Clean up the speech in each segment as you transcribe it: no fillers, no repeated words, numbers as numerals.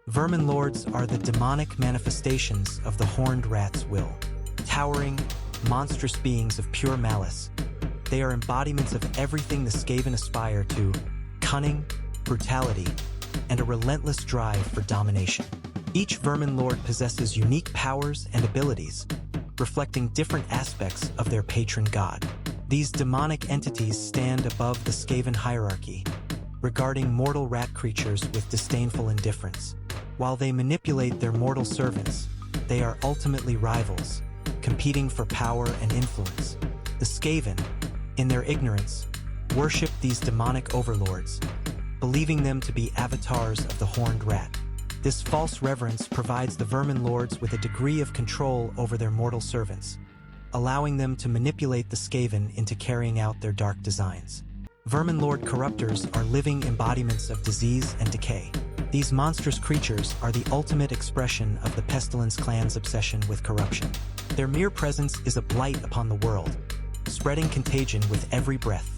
Verminlords are the demonic manifestations of the horned rat's will. Towering, monstrous beings of pure malice, they are embodiments of everything the Skaven aspire to: cunning, brutality, and a relentless drive for domination. Each Verminlord possesses unique powers and abilities, reflecting different aspects of their patron god. These demonic entities stand above the Skaven hierarchy, regarding mortal rat creatures with disdainful indifference. While they manipulate their mortal servants, they are ultimately rivals, competing for power and influence. The Skaven, in their ignorance, worship these demonic overlords, believing them to be avatars of the horned rat. This false reverence provides the Verminlords with a degree of control over their mortal servants, allowing them to manipulate the Skaven into carrying out their dark designs. Verminlord Corrupters are living embodiments of disease and decay. These monstrous creatures are the ultimate expression of the Pestilence clan's obsession with corruption. Their mere presence is a blight upon the world, spreading contagion with every breath.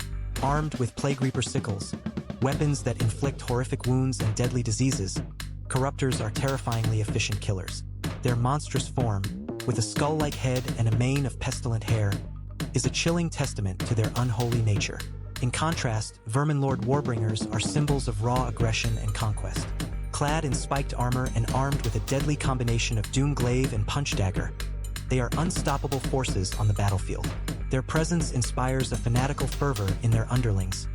Armed with Plague Reaper sickles, weapons that inflict horrific wounds and deadly diseases, Corrupters are terrifyingly efficient killers. Their monstrous form, with a skull-like head and a mane of pestilent hair, is a chilling testament to their unholy nature. In contrast, Verminlord Warbringers are symbols of raw aggression and conquest. Clad in spiked armor and armed with a deadly combination of Doomglaive and Punch Dagger, they are unstoppable forces on the battlefield. Their presence inspires a fanatical fervor in their underlings,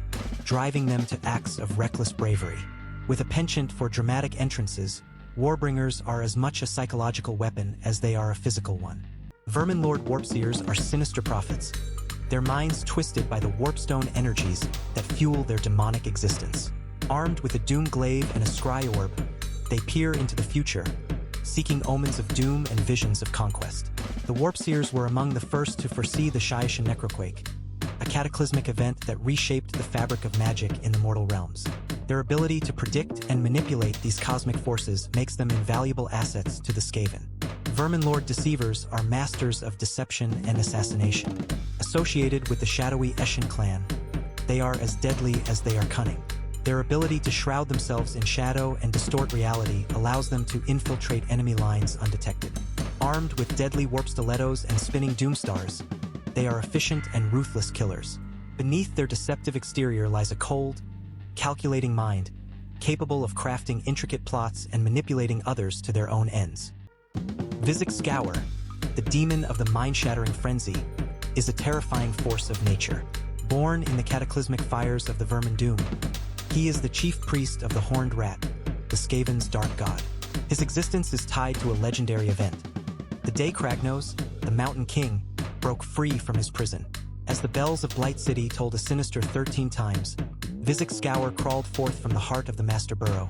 driving them to acts of reckless bravery. With a penchant for dramatic entrances, Warbringers are as much a psychological weapon as they are a physical one. Verminlord Warpseers are sinister prophets, their minds twisted by the warpstone energies that fuel their demonic existence. Armed with a Doomglaive and a Scry Orb, they peer into the future, seeking omens of doom and visions of conquest. The Warpseers were among the first to foresee the Shiashan Necroquake, a cataclysmic event that reshaped the fabric of magic in the mortal realms. Their ability to predict and manipulate these cosmic forces makes them invaluable assets to the Skaven. Verminlord Deceivers are masters of deception and assassination. Associated with the shadowy Eshin clan, they are as deadly as they are cunning. Their ability to shroud themselves in shadow and distort reality allows them to infiltrate enemy lines undetected. Armed with deadly warp stilettos and spinning doomstars, they are efficient and ruthless killers. Beneath their deceptive exterior lies a cold, calculating mind, capable of crafting intricate plots and manipulating others to their own ends. Vizzik Skour, the demon of the mind-shattering frenzy, is a terrifying force of nature. Born in the cataclysmic fires of the Vermin Doom, he is the chief priest of the Horned Rat, the Skaven's dark god. His existence is tied to a legendary event: the day Kragnos, the Mountain King, broke free from his prison. As the bells of Blight City told a sinister 13 times, Vizzik Skour crawled forth from the heart of the Master Burrow,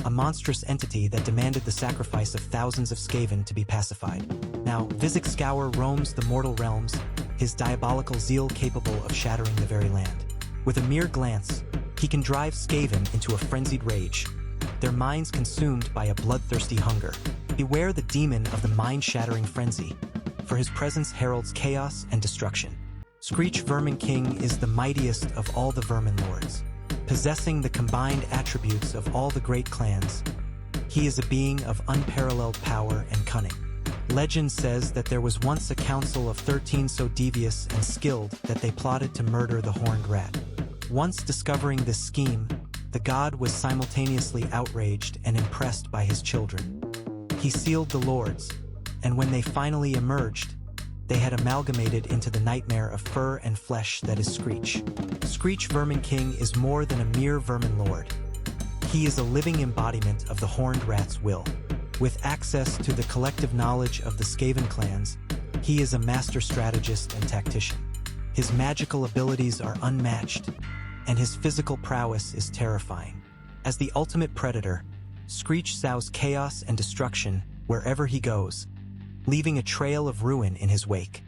a monstrous entity that demanded the sacrifice of thousands of Skaven to be pacified. Now, Vizzik Skour roams the mortal realms, his diabolical zeal capable of shattering the very land. With a mere glance, he can drive Skaven into a frenzied rage, their minds consumed by a bloodthirsty hunger. Beware the demon of the mind-shattering frenzy, for his presence heralds chaos and destruction. Skreech Verminking is the mightiest of all the Verminlords. Possessing the combined attributes of all the great clans, he is a being of unparalleled power and cunning. Legend says that there was once a council of 13 so devious and skilled that they plotted to murder the Horned Rat. Once discovering this scheme, the god was simultaneously outraged and impressed by his children. He sealed the lords, and when they finally emerged, they had amalgamated into the nightmare of fur and flesh that is Skreech. Skreech Verminking is more than a mere Verminlord. He is a living embodiment of the Horned Rat's will. With access to the collective knowledge of the Skaven clans, he is a master strategist and tactician. His magical abilities are unmatched, and his physical prowess is terrifying. As the ultimate predator, Skreech sows chaos and destruction wherever he goes, leaving a trail of ruin in his wake.